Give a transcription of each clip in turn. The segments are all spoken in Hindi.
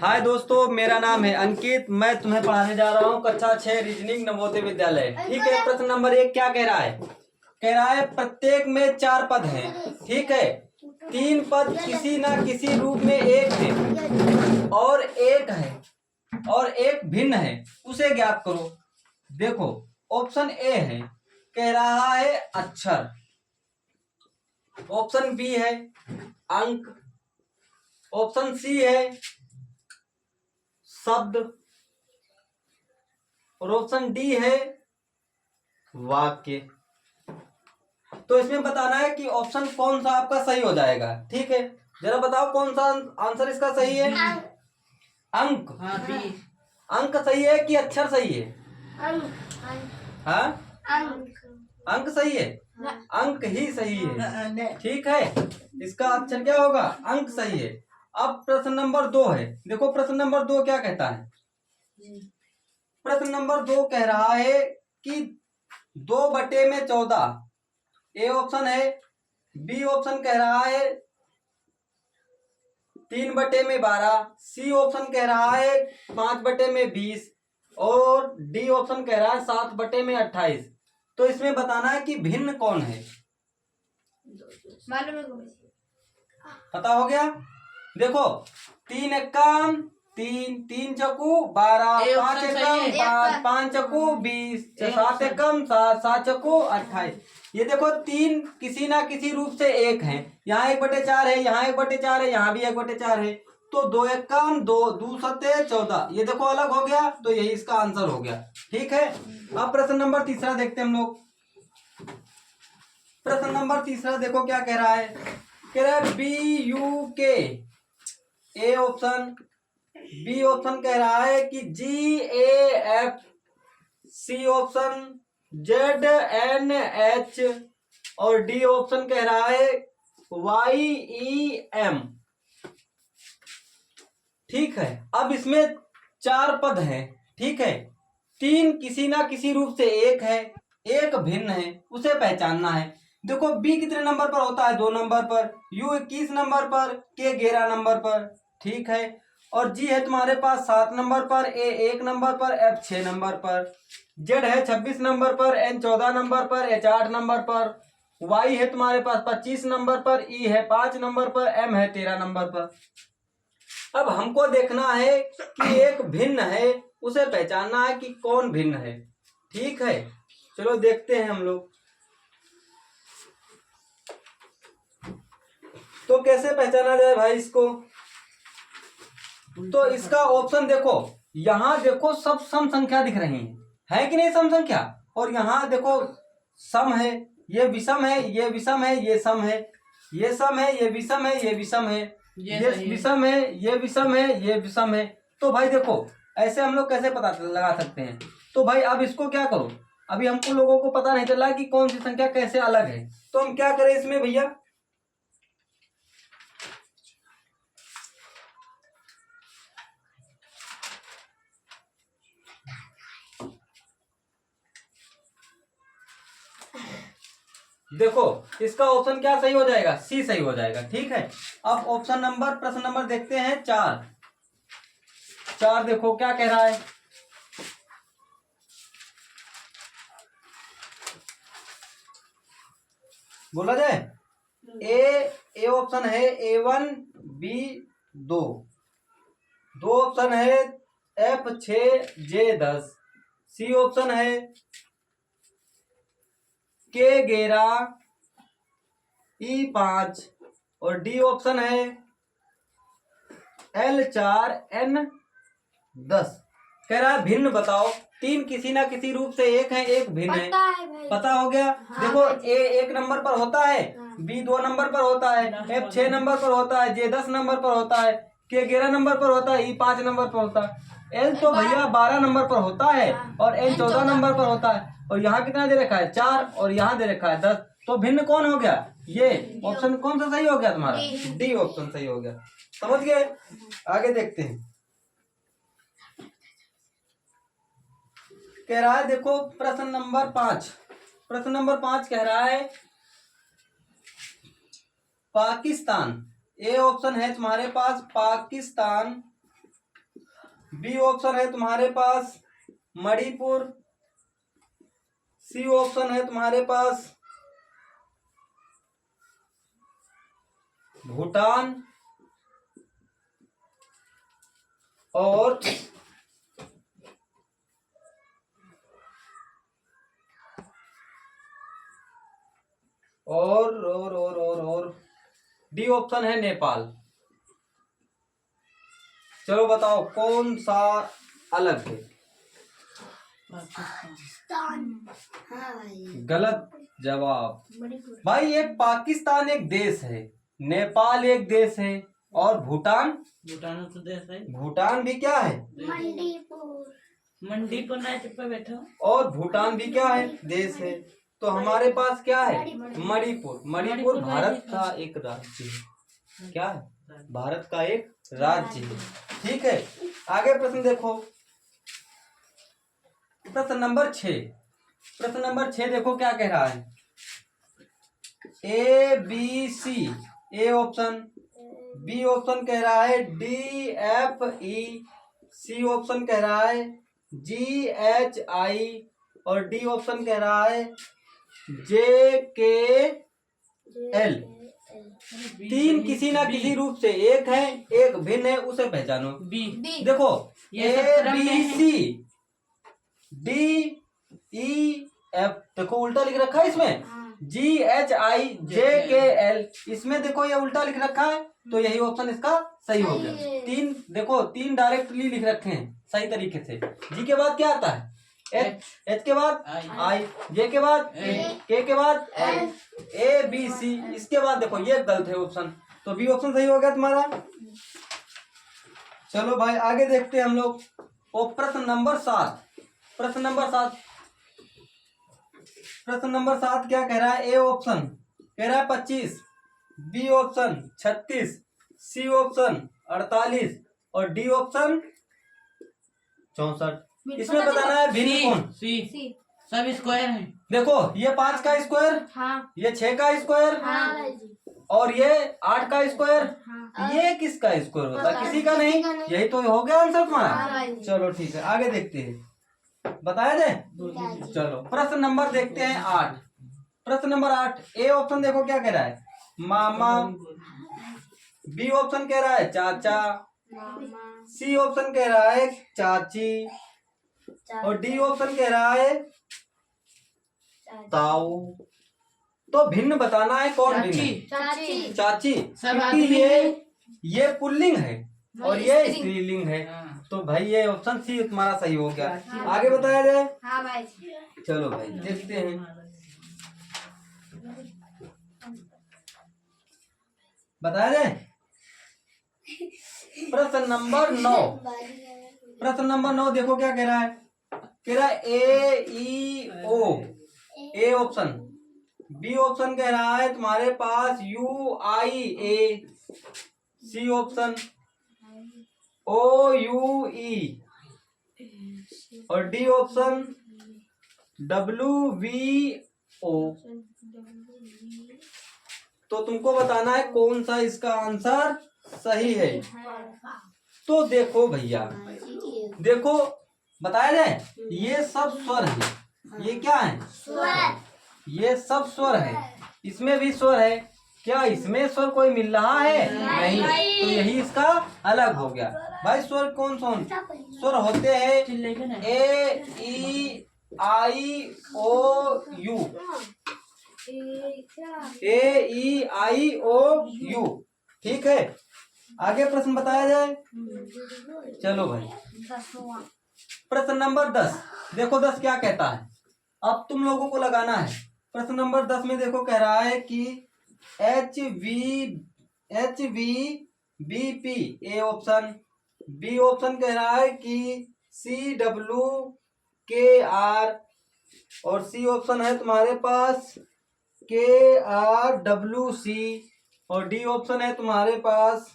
हाय दोस्तों, मेरा नाम है अंकित। मैं तुम्हें पढ़ाने जा रहा हूँ कक्षा 6 रीजनिंग नवोदय विद्यालय। ठीक है। प्रश्न नंबर 1 क्या कह रहा है? कह रहा है प्रत्येक में 4 पद हैं। ठीक है। 3 पद किसी ना किसी रूप में एक है और एक भिन्न है, उसे ज्ञात करो। देखो, ऑप्शन ए है, कह रहा है अक्षर। ऑप्शन बी है अंक। ऑप्शन सी है शब्द और ऑप्शन डी है वाक्य। तो इसमें बताना है कि ऑप्शन कौन सा आपका सही हो जाएगा। ठीक है, जरा बताओ कौन सा आंसर इसका सही है। अंक। अंक सही है कि अक्षर सही है? हाँ, अंक सही है। अंक ही सही है। ठीक है, इसका अक्षर क्या होगा? अंक सही है। अब प्रश्न नंबर 2 है। देखो प्रश्न नंबर 2 क्या कहता है। प्रश्न नंबर 2 कह रहा है कि 2/14 ए ऑप्शन है। बी ऑप्शन कह रहा है 3/12। सी ऑप्शन कह रहा है 5/20 और डी ऑप्शन कह रहा है 7/28। तो इसमें बताना है कि भिन्न कौन है। पता हो गया? देखो, 3 एकम 3, 3 चक्कू 12, 5 एकम 5, 5 चक्कू 20, 7 एकम 7, 7 चक्कू 28। ये देखो 3 किसी ना किसी रूप से एक है। यहाँ 1/4 है, यहाँ 1/4 है, यहाँ भी 1/4 है। तो 2 एकम 2, 2 सत्ते 14। ये देखो अलग हो गया, तो यही इसका आंसर हो गया। ठीक है। अब प्रश्न नंबर 3 देखते हैं हम लोग। प्रश्न नंबर 3 देखो क्या कह रहा है। कह रहा है BUK A option. B option कह रहा है कि GAF। सी ऑप्शन ZNH और डी ऑप्शन कह रहा है YEM। ठीक है। अब इसमें 4 पद हैं। ठीक है। 3 किसी ना किसी रूप से एक है, एक भिन्न है, उसे पहचानना है। देखो, बी कितने नंबर पर होता है? 2 नंबर पर। यू 21 नंबर पर। के 11 नंबर पर। ठीक है। और जी है तुम्हारे पास 7 नंबर पर। ए 1 नंबर पर। एफ 6 नंबर पर। जेड है 26 नंबर पर। एन 14 नंबर पर। एच 8 नंबर पर। वाई है तुम्हारे पास 25 नंबर पर। ई है 5 नंबर पर। एम है 13 नंबर पर। अब हमको देखना है कि एक भिन्न है, उसे पहचानना है कि कौन भिन्न है। ठीक है, चलो देखते हैं हम लोग। तो कैसे पहचाना जाए भाई इसको? तो इसका ऑप्शन देखो, यहां देखो सब सम संख्या दिख रही है कि नहीं? सम संख्या। और यहां देखो सम है, ये विषम है, ये विषम है, ये सम है, ये सम है, ये विषम है, ये विषम है, ये विषम है, ये विषम है, ये विषम है। तो भाई देखो, ऐसे हम लोग कैसे पता लगा सकते हैं? तो भाई अब इसको क्या करो, अभी हमको लोगों को पता नहीं चला कि कौन सी संख्या कैसे अलग है। तो हम क्या करें इसमें भैया? देखो, इसका ऑप्शन क्या सही हो जाएगा? सी सही हो जाएगा। ठीक है। अब ऑप्शन नंबर, प्रश्न नंबर देखते हैं 4 देखो क्या कह रहा है। बोला जाए, ए ऑप्शन है A1 B2। 2 ऑप्शन है F6 J10। सी ऑप्शन है K11 E5 और डी ऑप्शन है L4 N10। कह रहा है भिन्न बताओ। 3 किसी ना किसी रूप से एक है, एक भिन्न है। पता हो गया? हाँ, देखो, A 1 नंबर पर होता है, B 2 नंबर पर होता है, F 6 नंबर पर होता है, J 10 नंबर पर होता है, K 11 नंबर पर होता है, E 5 नंबर पर होता है, L तो भैया 12 नंबर पर होता है और N 14 नंबर पर होता है। और यहाँ कितना दे रखा है? 4 और यहाँ दे रखा है 10। तो भिन्न कौन हो गया? ये ऑप्शन कौन सा सही हो गया तुम्हारा? डी ऑप्शन सही हो गया। समझ गए? आगे देखते हैं। कह रहा है, देखो प्रश्न नंबर 5। प्रश्न नंबर 5 कह रहा है पाकिस्तान। ए ऑप्शन है तुम्हारे पास पाकिस्तान, बी ऑप्शन है तुम्हारे पास मणिपुर, सी ऑप्शन है तुम्हारे पास भूटान, और डी ऑप्शन है नेपाल। चलो बताओ कौन सा अलग है? गलत जवाब भाई। एक पाकिस्तान एक देश है, नेपाल एक देश है, और भूटान तो देश है। भूटान भी क्या है? मणिपुर ना पे बैठो। और भूटान भी क्या है? देश है। तो हमारे पास क्या है? मणिपुर। मणिपुर भारत का एक राज्य है। क्या है? भारत का एक राज्य है। ठीक है, आगे प्रश्न देखो। प्रश्न नंबर 6। प्रश्न नंबर 6 देखो क्या कह रहा है। A B C, A option, B option कह रहा है D F E, C option कह रहा है जी एच आई, और डी ऑप्शन कह रहा है जे के एल। तीन किसी ना किसी रूप से एक है, एक भिन्न है, उसे पहचानो। बी। देखो ये ए सब क्रम में बी है। सी डी ई एफ, देखो उल्टा लिख रखा है इसमें, जी एच आई जे के एल, इसमें देखो ये उल्टा लिख रखा है, तो यही ऑप्शन इसका सही हो गया। तीन देखो, तीन डायरेक्टली लिख रखे हैं सही तरीके से। जी के बाद क्या आता है? एच, एच के बाद आई, जे के बाद के के बाद एल, ए बी सी, इसके बाद देखो ये गलत है ऑप्शन, तो बी ऑप्शन सही हो गया तुम्हारा। चलो भाई आगे देखते हैं हम लोग। और प्रश्न नंबर 7। प्रश्न नंबर 7, प्रश्न नंबर 7 क्या कह रहा है? ए ऑप्शन कह रहा है 25, बी ऑप्शन 36, सी ऑप्शन 48, और डी ऑप्शन 64। इसमें बताना है भिन्न कौन? सी। सब स्क्वायर है। देखो ये 5 का स्क्वायर, ये 6 का स्क्वायर, और ये 8 का स्क्वायर, ये किसका स्क्वायर होता है? किसी का नहीं। यही तो हो गया आंसर तुम्हारा। चलो ठीक है, आगे देखते हैं। बताया जाए? चलो प्रश्न नंबर देखते हैं 8। प्रश्न नंबर 8, ए ऑप्शन देखो क्या कह रहा है? मामा, बी ऑप्शन कह रहा है चाचा, सी ऑप्शन कह रहा है चाची, और डी ऑप्शन कह रहा है ताऊ। तो भिन्न बताना है, कौन भिन्न है? चाची। सब क्योंकि आदमी ये पुल्लिंग है और ये स्त्रीलिंग है, तो भाई ये ऑप्शन सी तुम्हारा सही हो गया। आगे बताया जाए? चलो भाई देखते हैं। बताया जाए? प्रश्न नंबर 9। प्रश्न नंबर 9 देखो क्या कह रहा है? कह रहा है A E O, A option, B option कह रहा है तुम्हारे पास U I A, C option O U E, और D option W V O. तो तुमको बताना है कौन सा इसका आंसर सही है। तो देखो भैया, देखो बताया जाए, ये सब स्वर है। ये क्या है? स्वर। ये सब स्वर है, इसमें भी स्वर है। क्या इसमें स्वर कोई मिल रहा है? नहीं। तो यही इसका अलग हो गया। भाई स्वर कौन कौन स्वर होते हैं? A E I O U, A E I O U. ठीक है, आगे प्रश्न बताया जाए? चलो भाई प्रश्न नंबर 10 देखो, 10 क्या कहता है? अब तुम लोगों को लगाना है। प्रश्न नंबर 10 में देखो कह रहा है कि H V B P, A option, B option कह रहा है कि सी डब्ल्यू के आर, और सी ऑप्शन है तुम्हारे पास के आर डब्ल्यू सी, और डी ऑप्शन है तुम्हारे पास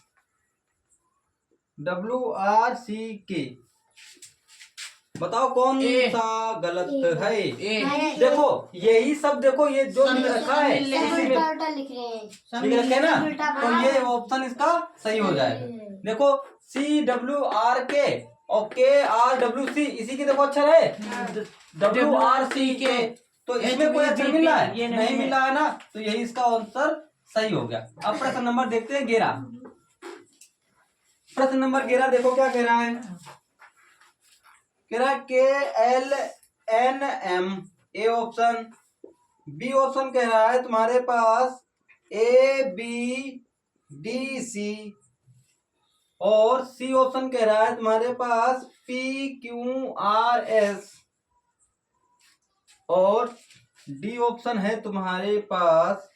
डब्ल्यू आर सी के। बताओ कौन सा गलत है? देखो यही सब, देखो ये जो लिख रखा है इसी में लिख रखे हैं ना, तो ये ऑप्शन इसका सही हो जाएगा। देखो सी डब्ल्यू आर के और KRWC इसी के देखो अक्षर है WRCK। तो इसमें कोई अक्षर मिल रहा है? ये नहीं मिल रहा है ना, तो यही इसका आंसर सही हो गया। अब प्रश्न नंबर देखते हैं 11। प्रश्न नंबर 11 देखो क्या कह रहा है। कह रहा है KLNM A option, B option कह रहा है तुम्हारे पास ABDC, और सी ऑप्शन कह रहा है तुम्हारे पास PQRS, और डी ऑप्शन है तुम्हारे पास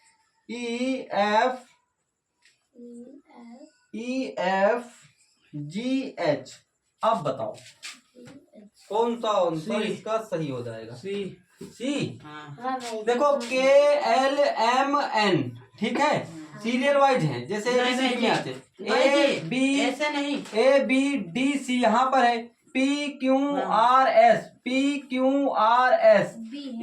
EFGH। अब बताओ कौन सा आंसर सी। इसका सही हो जाएगा? सी। सी। हाँ। देखो KLMN ठीक है, सीरियल वाइज है जैसे नहीं, ABCD में आते। भाई जी, AB ऐसे नहीं। ABDC यहाँ पर है, PQRS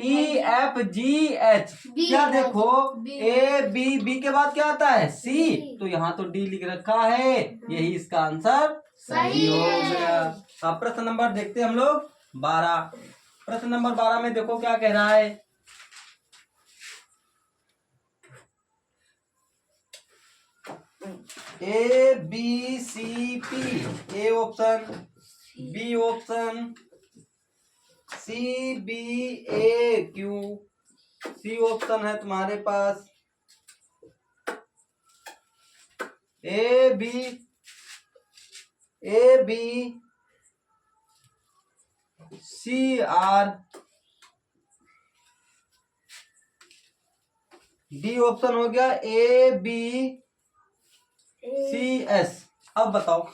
EFGH। क्या देखो B के बाद क्या आता है? C, तो यहाँ तो D लिख रखा है, यही इसका आंसर सही हो गया। अब प्रश्न नंबर देखते हैं हम लोग 12। प्रश्न नंबर 12 में देखो क्या कह रहा है। ABCP A option, B option, CBAQ, C option है तुम्हारे पास, ABCR, डी ऑप्शन हो गया ABCS। अब बताओ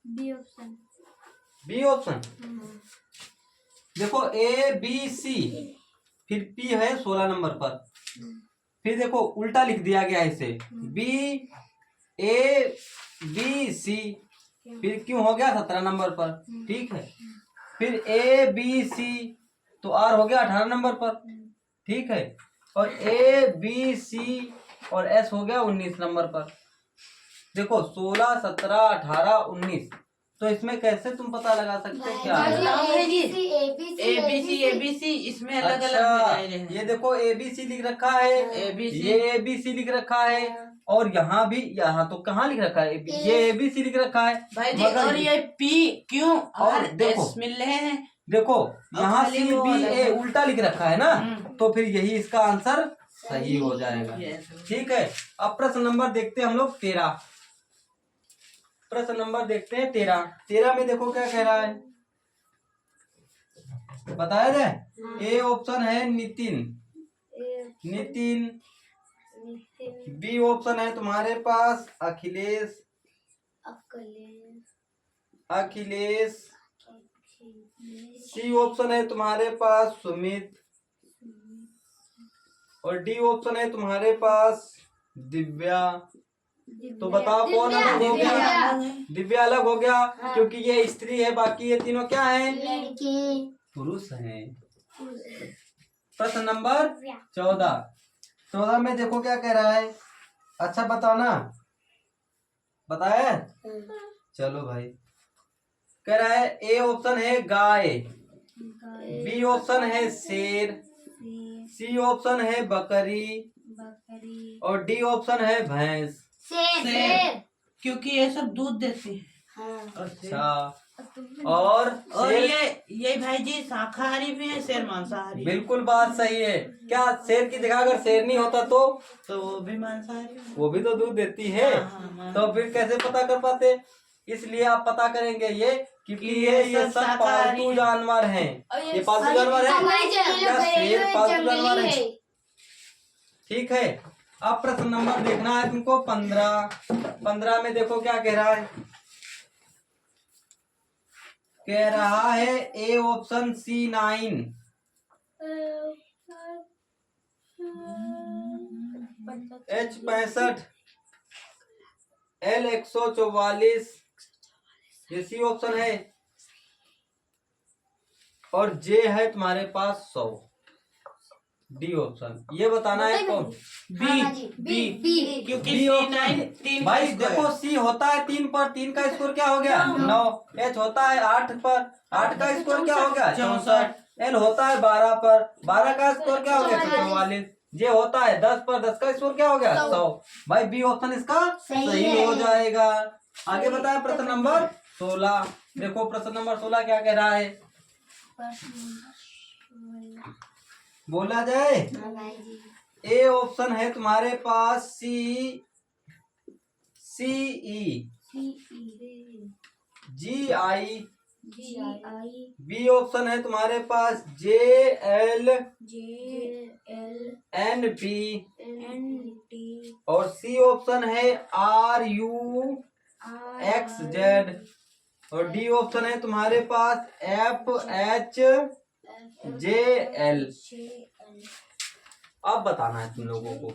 बी ऑप्शन, बी ऑप्शन। देखो ABC, फिर P है 16 नंबर पर, फिर देखो उल्टा लिख दिया गया है इसे BABC, फिर क्यों हो गया 17 नंबर पर, ठीक है, फिर ABC, तो R हो गया 18 नंबर पर, ठीक है, और ABC और S हो गया 19 नंबर पर। देखो 16 17 18 19, तो इसमें कैसे तुम पता लगा सकते हो क्या है? ABC इसमें अलग अलग अच्छा, हैं। ये देखो ABC लिख रखा है, ABC ये ABC लिख रखा है, और यहाँ भी, यहाँ तो कहाँ लिख रखा है? ये ABC लिख रखा है भाई जी, मगर और ये P क्यों और देखो, S मिल रहे हैं। देखो यहाँ खाली वो अलग CBA है। उल्टा लिख रखा है ना, तो फिर यही इसका आंसर सही हो जाएगा। Yes। ठीक है। अब प्रश्न नंबर देखते हैं हम लोग 13। प्रश्न नंबर देखते हैं 13 में देखो क्या कह रहा है, बताया जाए। ए ऑप्शन है नितिन, बी ऑप्शन है तुम्हारे पास अखिलेश, सी ऑप्शन है तुम्हारे पास सुमित, और डी ऑप्शन है तुम्हारे पास दिव्या। तो बताओ कौन अलग हो गया? दिव्या अलग हो गया, क्योंकि ये स्त्री है, बाकी ये तीनों क्या है? पुरुष हैं। प्रश्न नंबर 14 में देखो क्या कह रहा है। अच्छा बताओ ना, बताया? चलो भाई, कह रहा है ए ऑप्शन है गाय, बी ऑप्शन है शेर, सी ऑप्शन है बकरी, और डी ऑप्शन है भैंस। शेर, क्योंकि ये सब दूध देते हैं। अच्छा, और ये भाई जी शाकाहारी भी है, शेर मांसाहारी। बिल्कुल बात सही है। क्या शेर की जगह अगर शेर नहीं होता तो वो भी मांसाहारी, वो भी तो दूध देती है। हाँ। तो फिर कैसे पता कर पाते? इसलिए आप पता करेंगे ये, क्योंकि ये सब पालतू जानवर हैं। ये पालतू जानवर है, क्या शेर पालतू जानवर है? ठीक है। अब प्रश्न नंबर देखना है तुमको 15 में देखो क्या कह रहा है। कह रहा है A option C9, H65, L144, ये सी ऑप्शन है, और जे है तुम्हारे पास 100। D option. ये बताना है कौन। बी हाँ जी, बी बी। क्योंकि बी सी ऑप्शन। 9 3 भाई देखो सी होता है 3 पर, 3 का स्कोर क्या हो गया 9। एच होता है 8 पर, 8 का स्कोर क्या हो गया 64। एल होता है 12 पर, 12 का स्कोर क्या हो गया 44। जे होता है 10 पर, 10 का स्कोर क्या हो गया 100। भाई बी ऑप्शन इसका सही सही है। हो जाएगा। आगे बताए प्रश्न नंबर 16। देखो प्रश्न नंबर 16 क्या कह रहा है, बोला जाए। हाँ भाई जी। ए ऑप्शन है तुम्हारे पास सी सी ई जी आई। बी ऑप्शन है तुम्हारे पास जे एल एन पी। और सी ऑप्शन है आर यू एक्स जेड। और डी ऑप्शन है तुम्हारे पास एफ एच जे एल। अब बताना है तुम लोगों को।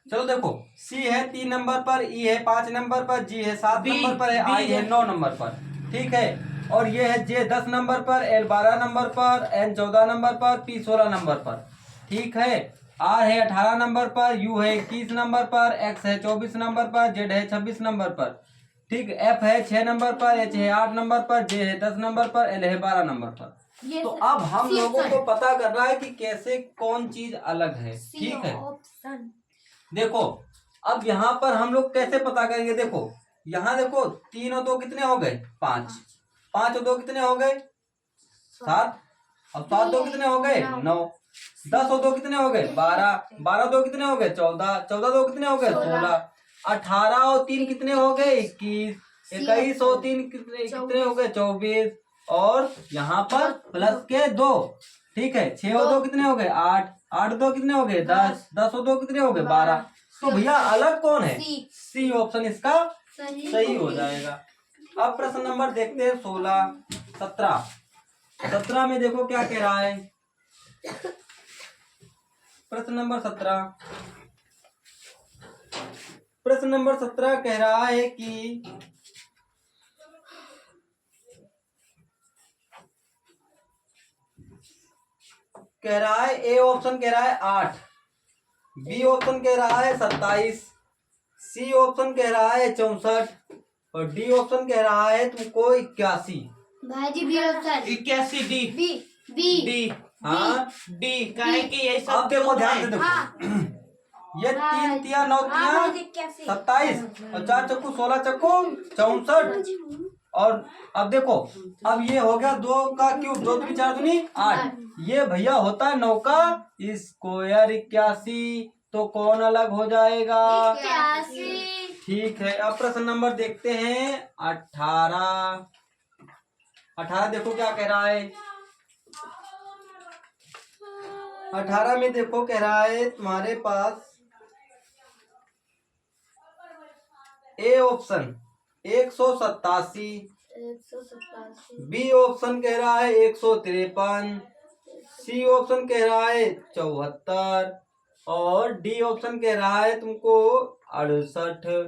चलो देखो, सी है 3 नंबर पर, ई है 5 नंबर पर, जी है 7 बी, नंबर पर है, बी आई है है। 9 नंबर पर। ठीक है। और ये है जे 10 नंबर पर, एल 12 नंबर पर, एन 14 नंबर पर, पी 16 नंबर पर। ठीक है। आर है 18 नंबर पर, यू है 21 नंबर पर, एक्स है 24 नंबर पर, जेड है 26 नंबर पर। ठीक। एफ है 6 नंबर पर, एच है 8 नंबर पर, जे है 10 नंबर पर, एल है 12 नंबर पर। तो अब हम लोगों को पता करना है कि कैसे कौन चीज अलग है। ठीक है। देखो अब यहाँ पर हम लोग कैसे पता करेंगे, देखो यहाँ देखो 3 और 2 कितने हो गए 5, 5 और 2 कितने हो गए 7। अब 7 2 कितने हो गए 9, 10 और 2 कितने हो गए 12, 12 2 कितने हो गए 14, 14 2 कितने हो गए 16, 18 और 3 कितने हो गए 21, 21 और 3 कितने कितने हो गए 24। और यहाँ पर प्लस के 2। ठीक है। 6 और 2 कितने हो गए 8, 8 2 कितने हो गए 10, 10 और 2 कितने हो गए 12। तो भैया अलग कौन है, सी ऑप्शन इसका सही हो जाएगा। अब प्रश्न नंबर देखते हैं 16 17। 17 में देखो क्या कह रहा है, प्रश्न नंबर 17। प्रश्न नंबर 17 कह रहा है कि कह रहा है ए ऑप्शन कह रहा है 8, बी ऑप्शन कह रहा है 27, सी ऑप्शन कह रहा है 64 और डी ऑप्शन कह रहा है तुमको 81। भाई जी B option. 81 D B B D हाँ डी काहे कि ये सब अब देखो ध्यान से है। देखो। हाँ। ये 3 तिया 9 तिया 27 और 4 चक्कू 16 चक्कू 64। और अब देखो, अब ये हो गया 2 का क्यूब, 2 3 4 दूनी 8। ये भैया होता है 9 का स्क्वायर 81। तो कौन अलग हो जाएगा, 81। ठीक है। अब प्रश्न नंबर देखते हैं 18। 18 देखो क्या कह रहा है, 18 में देखो कह रहा है तुम्हारे पास ए ऑप्शन 187, 187। बी ऑप्शन कह रहा है 153, सी ऑप्शन कह रहा है 74 और डी ऑप्शन कह रहा है तुमको 68।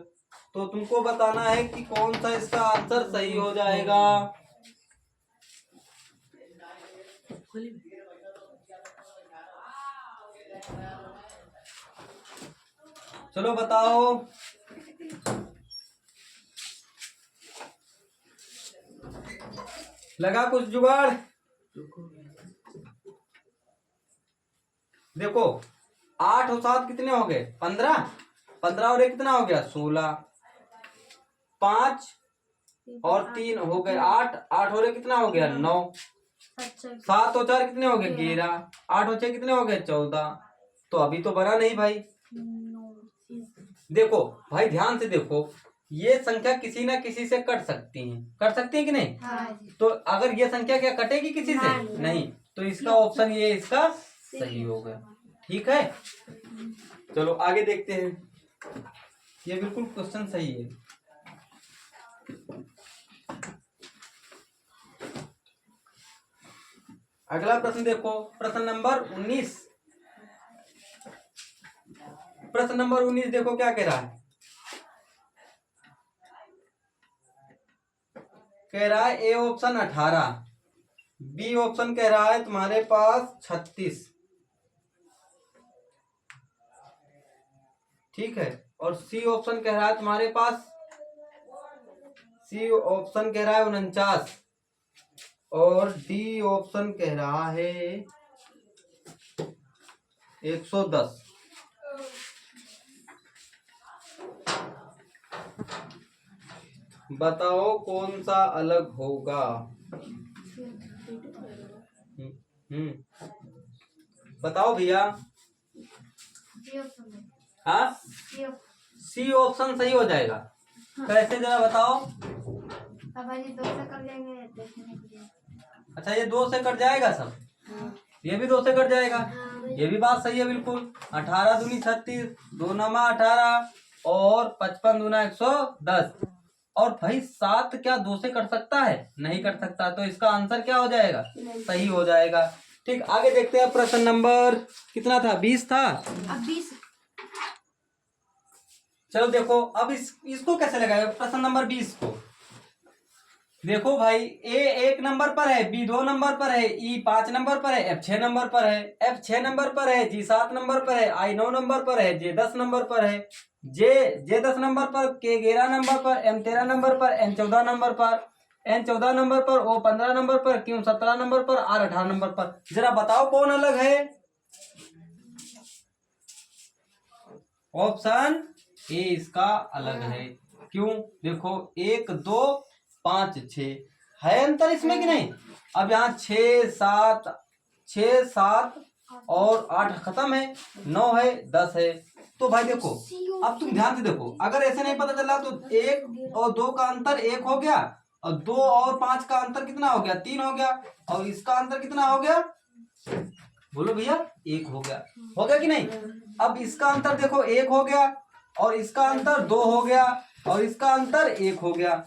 तो तुमको बताना है कि कौन सा इसका आंसर सही हो जाएगा। चलो बताओ। लगा कुछ जुगाड़। देखो 8 और 7 कितने हो गए 15, 15 और 1 कितना हो गया 16, 5 और 3 हो गए 8, 8 और 1 कितना हो गया 9, 7 और 4 कितने हो गए 11, 8 और 6 कितने हो गए 14। तो अभी तो बना नहीं भाई। देखो भाई ध्यान से देखो, ये संख्या किसी ना किसी से कट सकती है, कट सकती है कि नहीं। हाँ। तो अगर ये संख्या क्या कटेगी किसी से नहीं, तो इसका ऑप्शन ये इसका सही होगा। ठीक है। चलो आगे देखते हैं, ये बिल्कुल क्वेश्चन सही है। अगला प्रश्न देखो, प्रश्न नंबर 19। प्रश्न नंबर 19 देखो क्या कह रहा है, कह रहा है ए ऑप्शन 18, बी ऑप्शन कह रहा है तुम्हारे पास 36, ठीक है, और सी ऑप्शन कह रहा है तुम्हारे पास, सी ऑप्शन कह रहा है 49, और डी ऑप्शन कह रहा है 110। बताओ कौन सा अलग होगा। हम्म, बताओ भैया। बी ऑप्शन है। हाँ, सी ऑप्शन। सी ऑप्शन सही हो जाएगा। कैसे जरा बताओ। अब भाई जी 2 से कर लेंगे देखने के लिए। अच्छा, ये 2 से कट जाएगा सब, ये भी 2 से कट जाएगा, ये भी बात सही है बिल्कुल। 18 दूनी 36, 2 नमा 18, और 55 दूना 110। और भाई 7 क्या 2 से कट सकता है? नहीं कट सकता, तो इसका आंसर क्या हो जाएगा? सही हो जाएगा। ठीक, आगे देखते हैं। प्रश्न नंबर कितना था? 20 था। अब 20। चलो देखो, अब इसको कैसे लगाएगा प्रश्न नंबर 20 को। देखो भाई, ए 1 नंबर पर है, बी 2 नंबर पर है, ई 5 नंबर पर है, एफ 6 नंबर पर है, एफ 6 नंबर पर है, जी 7 नंबर पर है, आई 9 नंबर पर है, जे 10 नंबर पर है, जे 10 नंबर पर, के 11 नंबर पर, एम 13 नंबर पर, एन 14 नंबर पर, एन 14 नंबर पर, ओ 15 नंबर पर, क्यू 17 नंबर पर, आर 18 नंबर पर। जरा बताओ कौन अलग है? ऑप्शन ए इसका अलग है। क्यों? देखो 1 2 5 6 है अंतर इसमें कि नहीं? अब यहाँ 6 7 और 8 खत्म है, 9 है, 10 है। तो भाई देखो, अब तुम ध्यान से देखो, अगर ऐसे नहीं पता चला तो 1 और 2 का अंतर 1 हो गया, और 2 और 5 का अंतर कितना हो गया? 3 हो गया, और इसका अंतर कितना हो गया? बोलो भैया, 1 हो गया। हो गया कि नहीं? अब इसका अंतर देखो 1 हो गया, और इसका अंतर 2 हो गया, और इसका अंतर 1 हो गया।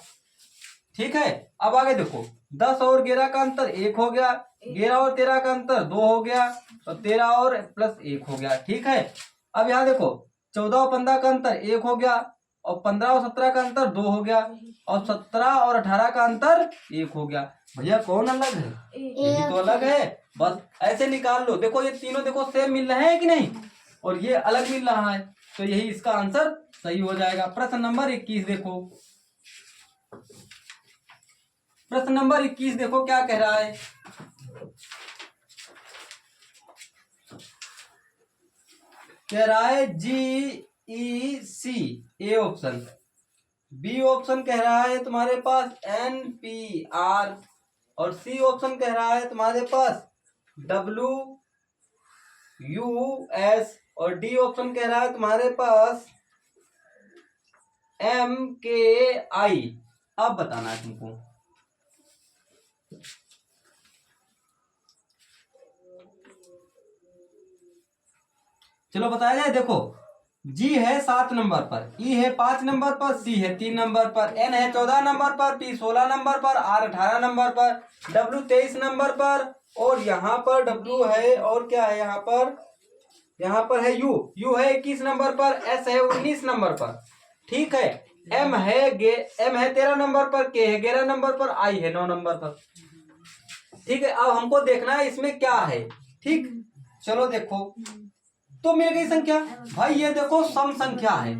ठीक है, अब आगे देखो, 10 और 11 का अंतर 1 हो गया, 11 और 13 का अंतर 2 हो गया, और 13 और प्लस 1 हो गया। ठीक है, अब यहाँ देखो, 14 और 15 का अंतर 1 हो गया, और 15 और 17 का अंतर 2 हो गया, और 17 और 18 का अंतर 1 हो गया। भैया कौन अलग है? यही तो अलग है। बस ऐसे निकाल लो। देखो ये तीनों देखो सेम मिल रहे हैं कि नहीं, और ये अलग मिल रहा है, तो यही इसका आंसर सही हो जाएगा। प्रश्न नंबर 21 देखो, प्रश्न नंबर 21 देखो क्या कह रहा है। कह रहा है GEC A option, B option कह रहा है तुम्हारे पास NPR, और सी ऑप्शन कह रहा है तुम्हारे पास WUS, और डी ऑप्शन कह रहा है तुम्हारे पास MKI। अब बताना है तुमको। चलो बताया जाए। देखो, जी है 7 नंबर पर, ई है 5 नंबर पर, सी है 3 नंबर पर, एन है 14 नंबर पर, पी 16 नंबर पर, आर 18 नंबर पर, डब्ल्यू 23 नंबर पर, और यहाँ पर डब्ल्यू है, और क्या है यहाँ पर है यू है 21 नंबर पर, एस है 19 नंबर पर। ठीक है, एम है 13 नंबर पर, के है 11 नंबर पर, आई है 9 नंबर पर। ठीक है, अब हमको देखना है इसमें क्या है। ठीक, चलो देखो, तो मिल गई संख्या। भाई ये देखो सम संख्या है,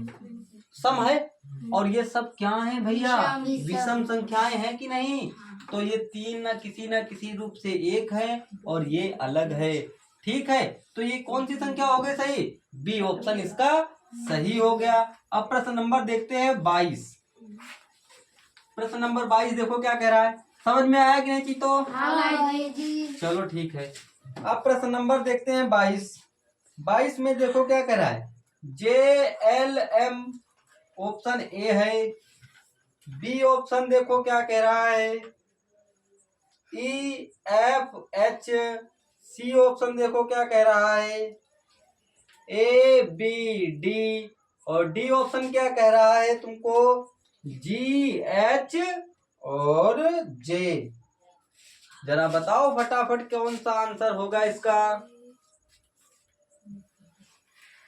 सम है, और ये सब क्या है भैया? विषम संख्याएं हैं कि नहीं? तो ये 3 ना किसी रूप से 1 है, और ये अलग है। ठीक है, तो ये कौन सी संख्या हो गई सही? बी ऑप्शन इसका सही हो गया। अब प्रश्न नंबर देखते हैं 22। प्रश्न नंबर 22 देखो क्या कह रहा है। समझ में आया कि नहीं चीतो? चलो ठीक है। अब प्रश्न नंबर देखते हैं 22 में देखो क्या कह रहा है। JLM ऑप्शन ए है, बी ऑप्शन देखो क्या कह रहा है, EFH, सी ऑप्शन देखो क्या कह रहा है, ABD, और डी ऑप्शन क्या कह रहा है तुमको, GH और J। जरा बताओ फटाफट कौन सा आंसर होगा इसका।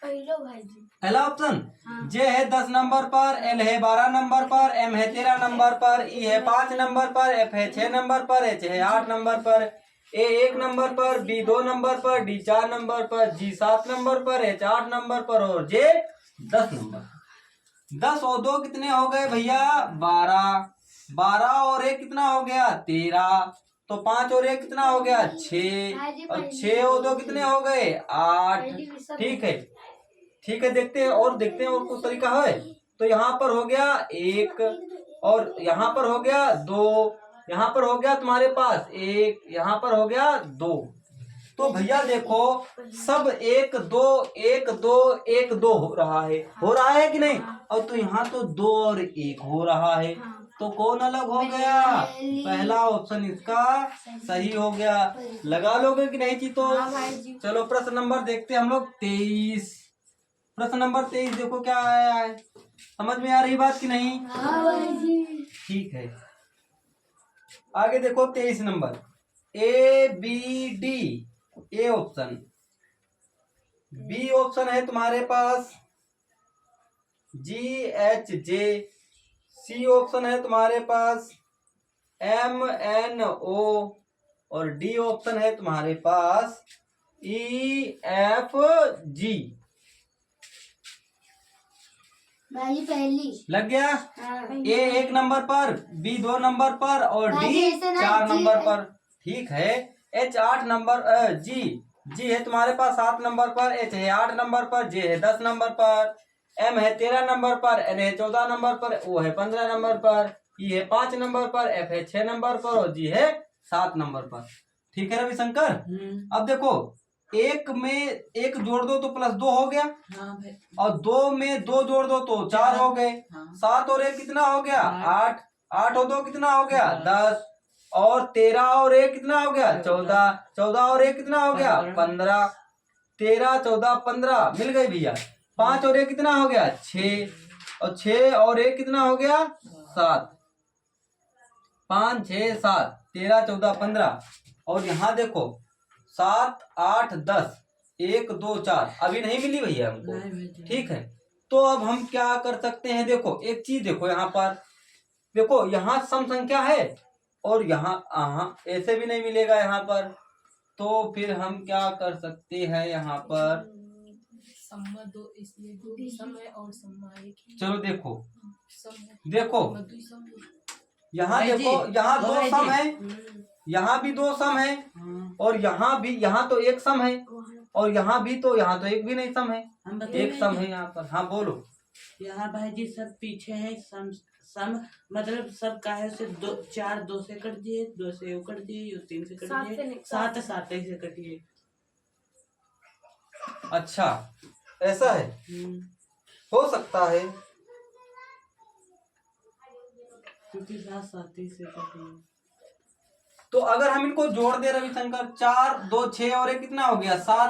पहलो भाई जी। पहला ऑप्शन हाँ। जे है 10 नंबर पर, एल है 12 नंबर पर, एम है 13 नंबर पर, ई है 5 नंबर पर, एफ है 6 नंबर पर, एच है 8 नंबर पर, ए 1 नंबर पर, बी 2 नंबर पर, डी 4 नंबर पर, जी 7 नंबर पर, एच 8 नंबर पर और जे 10 नंबर। 10 और 2 कितने हो गए भैया? 12। 12 और 1 कितना हो गया? 13। तो 5 और 1 कितना हो गया? 6। और 6 और 2 कितने हो गए? 8। ठीक है, ठीक है। देखते हैं और कोई तरीका है। तो यहाँ पर हो गया 1 और यहाँ पर हो गया 2, यहाँ पर हो गया तुम्हारे पास 1, यहाँ पर हो गया 2। तो भैया देखो सब 1 2 1 2 1 2 हो रहा है कि नहीं? और तो यहाँ तो 2 और 1 हो रहा है, तो कौन अलग हो गया? पहला ऑप्शन इसका सही हो गया। लगा लोगे कि नहीं जी? तो हाँ भाई जी। चलो प्रश्न नंबर देखते हैं हम लोग 23। प्रश्न नंबर 23 देखो क्या आया है, समझ में आ रही बात कि नहीं? हाँ भाई जी। ठीक है, आगे देखो 23 number A B D. A option, B option है तुम्हारे पास जी एच जे, सी ऑप्शन है तुम्हारे पास एम एन ओ और डी ऑप्शन है तुम्हारे पास ई एफ जी। भाई जी पहली। लग गया? हाँ। ए 1 नंबर पर, बी 2 नंबर पर और भाई डी जी, ऐसे ना 4 जी नंबर है। पर। ठीक है, एच 8 नंबर, जी जी है तुम्हारे पास 7 नंबर पर, एच है 8 नंबर पर, जे है 10 नंबर पर, एम है 13 नंबर पर, एन है 14 नंबर पर, ओ है 15 नंबर पर, ई है 5 नंबर पर, एफ है 6 नंबर पर और जी है 7 नंबर पर। ठीक है रविशंकर? अब देखो 1 में 1 जोड़ दो तो +2 हो गया, हाँ भाई। और 2 में 2 जोड़ दो तो 4 हो गए। हाँ। 7 और 1 कितना हो गया? 8। 8 और 2 कितना हो गया? 10। 10। और 13 और 1 कितना हो गया? 14। 14 और 1 कितना हो गया? 15। 13 14 15 मिल गई भैया। 5 और 1 कितना हो गया? 6। और 6 और 1 कितना हो गया? 7। 5 6 7 13 14 15। और यहाँ देखो 7 8 10 1 2 4 अभी नहीं मिली भैया हमको। नहीं भाई जी। ठीक है, तो अब हम क्या कर सकते हैं? देखो एक चीज देखो, यहाँ पर देखो यहाँ सम संख्या है और यहाँ ऐसे भी नहीं मिलेगा यहाँ पर। तो फिर हम क्या कर सकते हैं यहाँ पर? सम्मा दो, इसलिए दो सम है और सम्मा एक ही। चलो देखो, सम है, देखो मधु सम है। यहाँ भाई देखो, जी, यहाँ ओ 2 भाई सम जी। है, यहाँ भी 2 सम है हाँ। और यहाँ भी, यहाँ तो 1 सम है और यहाँ भी, तो यहाँ तो 1 भी नहीं सम है, हम बताइए 1 सम है यहाँ पर। हाँ बोलो। यहाँ भाई जी सब पीछे है। सम मतलब सब का है से 2 4 2 से कट दिए, 2 से वो कट दिए, 3 से कट 7 से दिए, नहीं, 7 7 से कट दिए। अच्छा ऐसा है, हो सकता है। क्योंकि 7 7 से कट दिए। तो अगर हम इनको जोड़ दे रविशंकर, 4 2 6 और 1 कितना हो गया? 7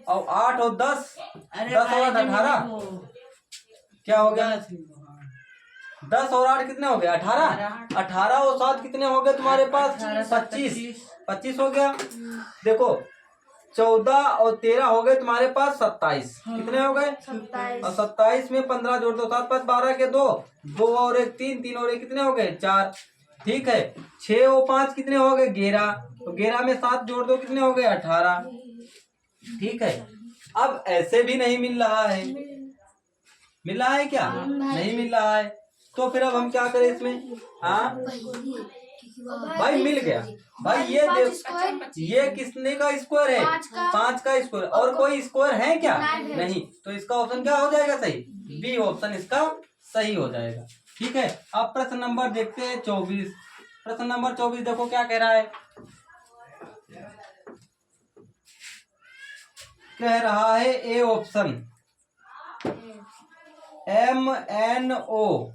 और 8 और 10, अरे 10 और 8 भाई जी, 18 वो क्या हो गया? 10 10 और 8 कितने हो गए? 18। 18 और 7 कितने हो गए तुम्हारे पास? 25। 25 हो गया। देखो 14 और 13 हो गए तुम्हारे पास 27। कितने हो गए? 27। और 27 में 15 जोड़ दो, 7 5 12 के 2, 2 और 1 3, 3 और 1 कितने हो गए? 4। ठीक है, 6 और 5 कितने हो गए? 11। तो 11 में 7 जोड़ दो, कितने हो गए? 18। ठीक है, अब ऐसे भी नहीं मिल रहा है, मिल रहा है क्या? नहीं मिल रहा है। तो फिर अब हम क्या करें इसमें? हाँ भाई मिल गया भाई, ये देख, ये किसने का स्क्वायर है? 5 का स्क्वायर। और कोई स्क्वायर है क्या? नहीं। तो इसका ऑप्शन क्या हो जाएगा सही? बी ऑप्शन इसका सही हो जाएगा। ठीक है, अब प्रश्न नंबर देखते हैं 24। प्रश्न नंबर 24 देखो क्या कह रहा है। कह रहा है A option M N O,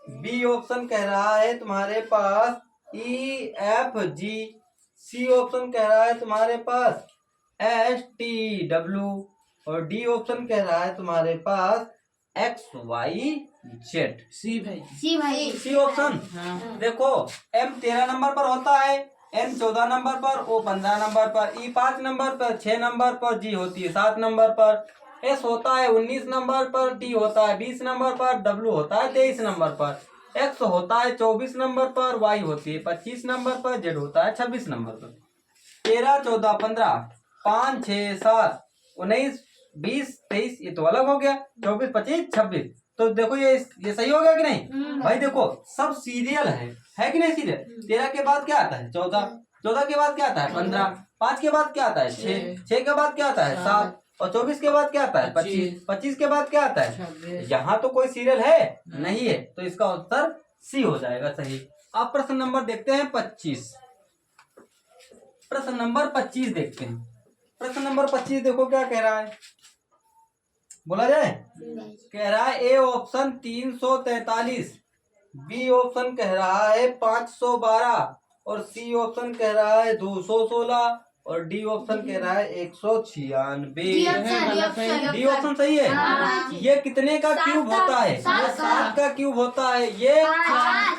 B option कह रहा है तुम्हारे पास ई एफ जी, सी ऑप्शन कह रहा है तुम्हारे पास एस टी डब्ल्यू और डी ऑप्शन कह रहा है तुम्हारे पास एक्स वाई जेड। सी भाई। सी भाई। C option. हाँ। देखो एम 13 नंबर पर होता है, एन 14 नंबर पर, ओ 15 नंबर पर, ई 5 नंबर पर, 6 नंबर पर, जी होती है 7 नंबर पर। एस होता है 19 नंबर पर, टी होता है 20 नंबर पर, डब्ल्यू होता है 23 नंबर पर, एक्स होता है 24 नंबर पर, वाई होती है 25 नंबर पर, जेड होता है 26 नंबर पर। 13, 14, 15, 5, 6, 7, 19, 20, 23, ये तो अलग हो गया, 24, 25, 26। तो देखो ये सही हो गया कि नहीं भाई? देखो सब सीरियल है कि नहीं सीरियल? 13 के बाद क्या आता है 14, 14 के बाद क्या आता है 15, 5 के बाद क्या आता है 6, 6 के बाद क्या आता है 7, और 24 के बाद क्या आता है 25, 25 के बाद क्या आता है। यहाँ तो कोई सीरियल है नहीं है, तो इसका उत्तर सी हो जाएगा सही। अब प्रश्न नंबर देखते हैं 25। प्रश्न नंबर 25 देखते हैं। प्रश्न नंबर 25 देखो क्या कह रहा है, बोला जाए। कह रहा है ए ऑप्शन 343, बी ऑप्शन कह रहा है 512, और सी ऑप्शन कह रहा है 216, और डी ऑप्शन कह रहा है 196। डी ऑप्शन सही है। ये कितने का क्यूब होता है? ये 7 का क्यूब होता है। ये 8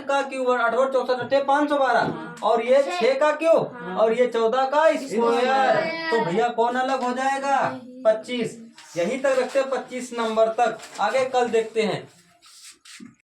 का क्यूब, 8 और 64, 512, और ये 6 का क्यूब, और ये 14 का स्क्वायर। तो भैया कौन अलग हो जाएगा? 25। यहीं तक रखते हैं 25 नंबर तक, आगे कल देखते हैं।